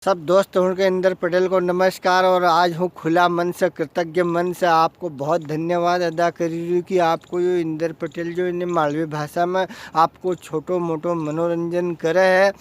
सब दोस्त उनके इंदर पटेल को नमस्कार। और आज हूँ खुला मन से कृतज्ञ मन से आपको बहुत धन्यवाद अदा कर रही हूँ कि आपको ये इंदर पटेल जो इन्हें मालवी भाषा में आपको छोटो मोटो मनोरंजन करे है।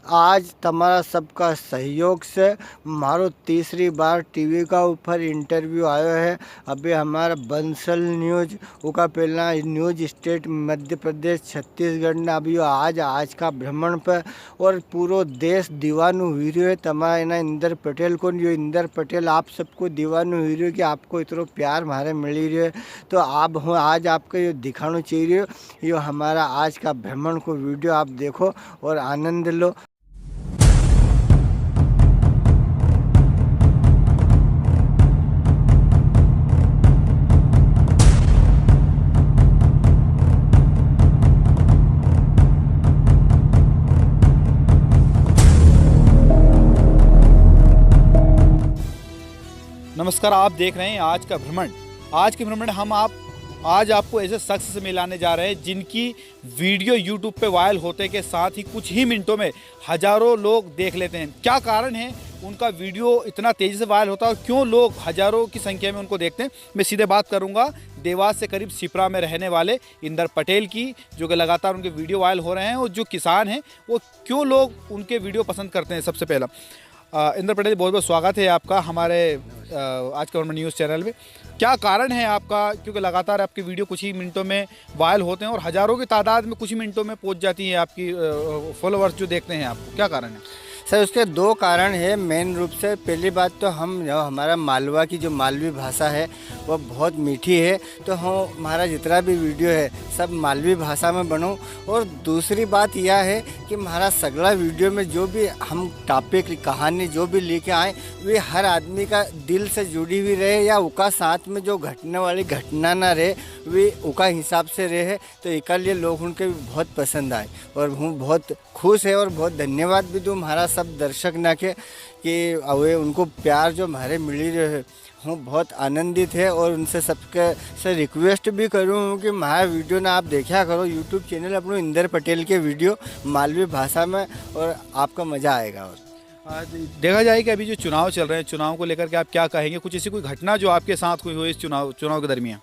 आज तमारा सबका सहयोग से मारो तीसरी बार टीवी का ऊपर इंटरव्यू आयो है। अभी हमारा बंसल न्यूज उका पहला न्यूज स्टेट मध्य प्रदेश छत्तीसगढ़ ने अभी आज का भ्रमण पर और पूरो देश दीवानु हुई रही है तमारा इना इंदर पटेल को। यो इंदर पटेल आप सबको दीवानु हुई रही है कि आपको इतना प्यार हमारे मिली रही है। तो आप हूँ आज आपको ये दिखाना चाहिए यो हमारा आज का भ्रमण को वीडियो आप देखो और आनंद लो। नमस्कार, आप देख रहे हैं आज का भ्रमण। आज के भ्रमण हम आज आपको ऐसे शख्स से मिलाने जा रहे हैं जिनकी वीडियो YouTube पे वायरल होते के साथ ही कुछ ही मिनटों में हजारों लोग देख लेते हैं। क्या कारण है उनका वीडियो इतना तेज़ी से वायरल होता है और क्यों लोग हजारों की संख्या में उनको देखते हैं, मैं सीधे बात करूंगा देवास से करीब सिपरा में रहने वाले इंदर पटेल की, जो कि लगातार उनके वीडियो वायरल हो रहे हैं और जो किसान हैं वो क्यों लोग उनके वीडियो पसंद करते हैं। सबसे पहला इंदर पटेल, बहुत बहुत स्वागत है आपका हमारे आज का न्यूज़ चैनल में। क्या कारण है आपका, क्योंकि लगातार आपकी वीडियो कुछ ही मिनटों में वायरल होते हैं और हज़ारों की तादाद में कुछ ही मिनटों में पहुंच जाती है आपकी फॉलोअर्स जो देखते हैं आपको, क्या कारण है? सर उसके दो कारण है मेन रूप से। पहली बात तो हम जो हमारा मालवा की जो मालवी भाषा है वो बहुत मीठी है, तो हम हमारा जितना भी वीडियो है सब मालवी भाषा में बनो। और दूसरी बात यह है कि हमारा सगला वीडियो में जो भी हम टॉपिक कहानी जो भी लेके आए वे हर आदमी का दिल से जुड़ी हुई रहे या उका साथ में जो घटने वाली घटना ना रहे वे उका हिसाब से रहे। तो एक लिए लोग उनके भी बहुत पसंद आए और हूँ बहुत खुश है और बहुत धन्यवाद भी दूँ हमारा सब दर्शक ना के कि वे उनको प्यार जो हमारे मिली रहे हूँ बहुत आनंदित है। और उनसे सबके से रिक्वेस्ट भी करूँ कि हमारा वीडियो ना आप देखा करो यूट्यूब चैनल अपने इंदर पटेल के वीडियो मालवी भाषा में और आपका मज़ा आएगा। और देखा जाए कि अभी जो चुनाव चल रहे हैं, चुनाव को लेकर के आप क्या कहेंगे? कुछ ऐसी कोई घटना जो आपके साथ हुई हो इस चुनाव के दरमियान?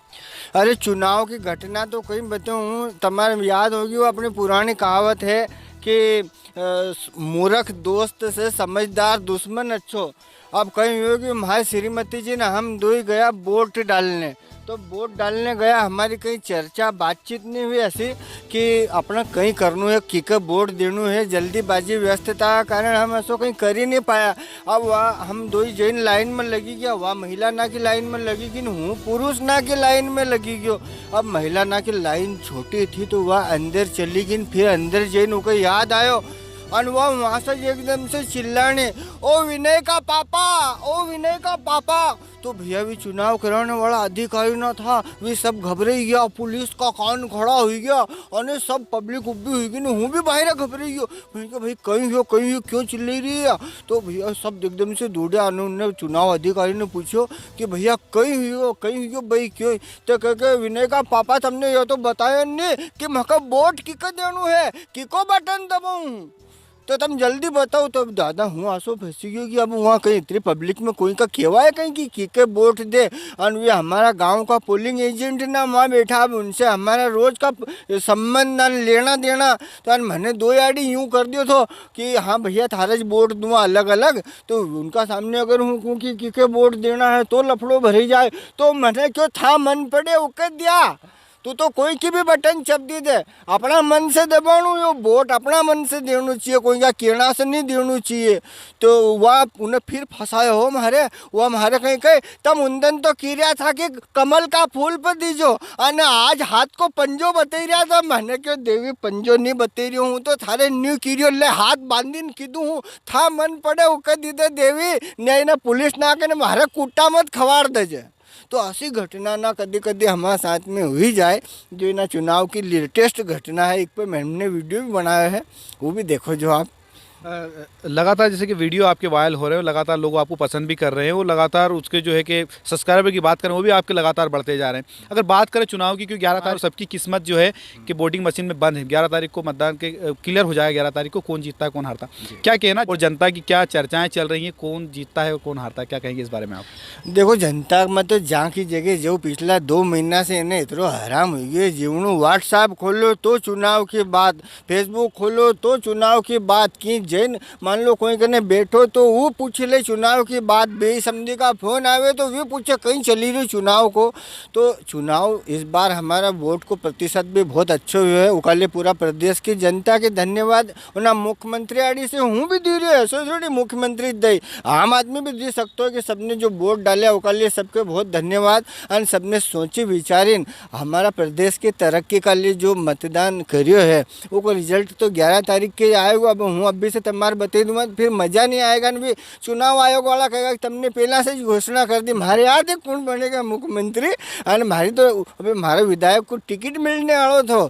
अरे चुनाव की घटना तो कहीं बताऊँ, तुम्हारे याद होगी वो अपनी पुरानी कहावत है कि मूर्ख दोस्त से समझदार दुश्मन अच्छो। अब कहीं हो कि हमारे श्रीमती जी ने हम दो ही गया वोट डालने, तो वोट डालने गया हमारी कहीं चर्चा बातचीत नहीं हुई ऐसी कि अपना कहीं करनू है कि वोट देनू है। जल्दीबाजी व्यस्तता का कारण हम ऐसा कहीं कर ही नहीं पाया। अब वह हम दो ही जैन लाइन में लगी गया, वह महिला ना की लाइन में लगी गई, हूँ पुरुष ना की लाइन में लगी गयो। अब महिला ना की लाइन छोटी थी तो वह अंदर चली गई, फिर अंदर जैन उनको याद आयो और वह वहाँ से एकदम से चिल्लाने, ओ विनय का पापा, ओ विनय का पापा। तो भैया भी चुनाव कराने वाला अधिकारी ना था, वे सब घबरे गया, पुलिस का कान खड़ा हो गया और सब पब्लिक उब्बी हुई गई, हूँ भी बाहर घबरे गयो। भाई कहीं हो क्यों चिल्ला रही है? तो भैया सब एकदम से दौड़े, उन्होंने चुनाव अधिकारी ने पूछो कि भैया कहीं हो भाई क्यों? तो कह विनय का पापा तुमने ये तो बताया नहीं कि मका वोट किको देनू है, किको बटन दबाऊँ, तो तुम जल्दी बताओ। तो दादा हूँ आंसू फंसी गई कि अब वहाँ कहीं इतनी पब्लिक में कोई का केवा है कहीं कि के वोट दे। और ये हमारा गांव का पोलिंग एजेंट ना वहाँ बैठा, अब उनसे हमारा रोज का संबंध ना लेना देना। तो मैंने दो याडी यूँ कर दियो तो कि हाँ भैया थारे वोट दूँगा अलग अलग, तो उनका सामने अगर हूँ कि के वोट देना है तो लफड़ो भरी जाए। तो मैंने क्यों था मन पड़े उके दिया, तू तो कोई की भी बटन छप दी दे, अपना मन से दबाणु, यो वोट अपना मन से देना चाहिए, कोई का कहना से नहीं देना चाहिए। तो वह उन्हें फिर फंसाया हो हमारे, वो हमारे कहीं कहे तब उन्दन तो किया था कि कमल का फूल पर दीजो, और आज हाथ को पंजो बता रहा था। मैंने क्यों देवी पंजो नहीं बता रही हूँ, तो थारे न्यू किरियो ले हाथ बांधीन कीधु हूँ, था मन पड़े उके दीदे देवी नहीं ना पुलिस ना के मारे कुट्टा मत खवाड़ दे। तो ऐसी घटना ना कभी कभी हमारे साथ में हुई जाए। जो ना चुनाव की लेटेस्ट घटना है, एक पे मैंने वीडियो भी बनाया है, वो भी देखो जो आप। लगातार जैसे कि वीडियो आपके वायरल हो रहे हो, लगातार लोग आपको पसंद भी कर रहे हैं, वो लगातार उसके जो है कि सब्सक्राइबर की बात करें वो भी आपके लगातार बढ़ते जा रहे हैं। अगर बात करें चुनाव की, क्योंकि 11 तारीख सबकी किस्मत जो है कि वोटिंग मशीन में बंद है, 11 तारीख को मतदान के क्लियर हो जाएगा, 11 तारीख को कौन जीतता है कौन हारता है, क्या कहना और जनता की क्या चर्चाएं चल रही हैं, कौन जीतता है और कौन हारता है, क्या कहेंगे इस बारे में आप? देखो जनता में तो जहाँ की जगह जो पिछला 2 महीना से इन्हें इतरो हराम हुई है जीवणु। व्हाट्सएप खोलो तो चुनाव की बात, फेसबुक खोलो तो चुनाव की बात की जैन मान लो कोई कने बैठो तो वो पूछ ले चुनाव की बात, बेसमझी का फोन आवे तो वो पूछे कहीं चली रही चुनाव को। तो चुनाव इस बार हमारा वोट को प्रतिशत भी बहुत अच्छो हुए है, उकाले पूरा प्रदेश की जनता के धन्यवाद। ना मुख्यमंत्री आड़ी से हूँ भी दी रही है, सो थोड़ी मुख्यमंत्री दई आम आदमी भी दी सकते हो कि सबने जो वोट डाले उकाले सबके बहुत धन्यवाद। और सबने सोची विचारी हमारा प्रदेश की तरक्की का लिए जो मतदान करियो है वो रिजल्ट तो 11 तारीख के आएगा। अब हूँ अभी से तुम्हारे बता दूंगा, फिर मज़ा नहीं आएगा ना। भी चुनाव आयोग वाला कहेगा कि तुमने पहला से ही घोषणा कर दी, हमारे याद है कौन बनेगा मुख्यमंत्री। और हमारी तो अभी हमारे विधायक को टिकट मिलने वाला था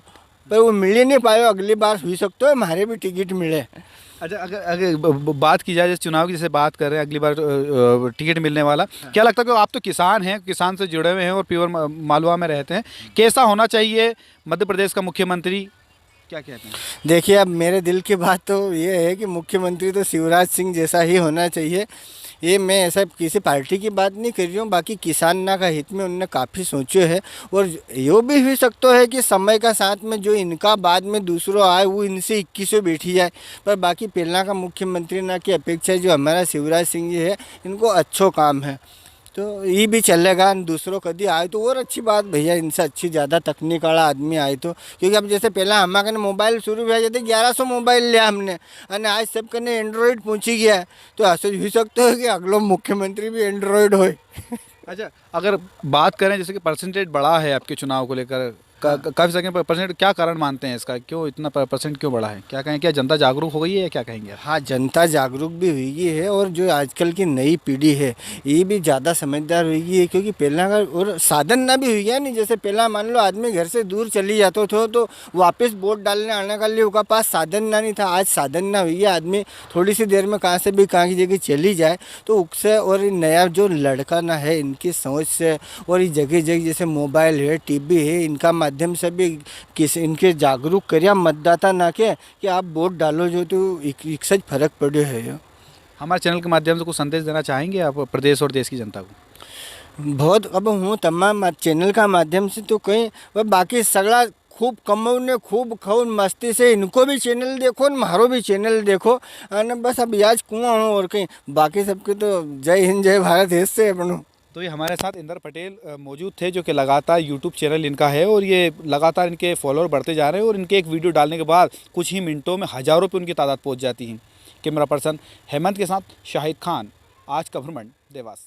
पर वो मिल ही नहीं पाया। अगली बार हुई सकते हो हमारे भी टिकट मिले। अच्छा, अगर अगर बात की जाए जैसे चुनाव की, जैसे बात कर रहे हैं अगली बार टिकट मिलने वाला, क्या लगता है कि आप तो किसान हैं, किसान से जुड़े हुए हैं और प्योर मालवा में रहते हैं, कैसा होना चाहिए मध्य प्रदेश का मुख्यमंत्री, क्या कहते हैं? देखिए अब मेरे दिल की बात तो ये है कि मुख्यमंत्री तो शिवराज सिंह जैसा ही होना चाहिए। ये मैं ऐसा किसी पार्टी की बात नहीं कर रही हूँ, बाकी किसाना का हित में उनने काफ़ी सोचे है। और यो भी हो सकता है कि समय का साथ में जो इनका बाद में दूसरों आए वो इनसे 21 बैठी जाए। पर बाकी पहला का मुख्यमंत्री ना की अपेक्षा जो हमारा शिवराज सिंह जी है इनको अच्छो काम है तो ये भी चलेगा। दूसरों कभी आए तो और अच्छी बात भैया, इनसे अच्छी ज़्यादा तकनीक वाला आदमी आए तो। क्योंकि अब जैसे पहला हमारे मोबाइल शुरू हुआ जाते 1100 मोबाइल लिया हमने और आज सब कने एंड्रॉयड पहुँची गया है तो ऐसे हो सकता है कि अगलो मुख्यमंत्री भी एंड्रॉयड हो। अच्छा, अगर बात करें जैसे कि परसेंटेज बढ़ा है आपके चुनाव को लेकर, काफ़ी सकें परसेंट, क्या कारण मानते हैं इसका, क्यों इतना परसेंट क्यों बढ़ा है, क्या कहें, क्या जनता जागरूक हो गई है या क्या कहेंगे? हाँ जनता जागरूक भी हुई है और जो आजकल की नई पीढ़ी है ये भी ज़्यादा समझदार हुई है। क्योंकि पहला का और साधन ना भी हुई है नहीं, जैसे पहला मान लो आदमी घर से दूर चली जाते थे तो वापस वोट डालने आने का लिए उसका पास साधन ना नहीं था। आज साधन ना हुई है, आदमी थोड़ी सी देर में कहाँ से भी कहाँ की जगह चली जाए तो उससे। और नया जो लड़का ना है इनकी सोच से और ये जगह जगह जैसे मोबाइल है टीवी है इनका माध्यम से भी किसी इनके जागरूक करिया मतदाता ना के कि आप वोट डालो जो तो एक सच फर्क पड़े है। हमारे चैनल के माध्यम से कुछ संदेश देना चाहेंगे आप प्रदेश और देश की जनता को? बहुत अब हूँ तमाम चैनल का माध्यम से तो कहीं वह बाकी सगड़ा खूब कमाउने खूब खाओ मस्ती से इनको भी चैनल देखो और मारो भी चैनल देखो। और बस अब आज कुआं हूँ और कहीं बाकी सबके तो जय हिंद जय भारत ऐसे अपनों। तो ये हमारे साथ इंदर पटेल मौजूद थे जो कि लगातार यूट्यूब चैनल इनका है और ये लगातार इनके फॉलोअर बढ़ते जा रहे हैं और इनके एक वीडियो डालने के बाद कुछ ही मिनटों में हज़ारों पे उनकी तादाद पहुंच जाती है। कैमरा पर्सन हेमंत के साथ शाहिद खान, आज का भ्रमण, देवास।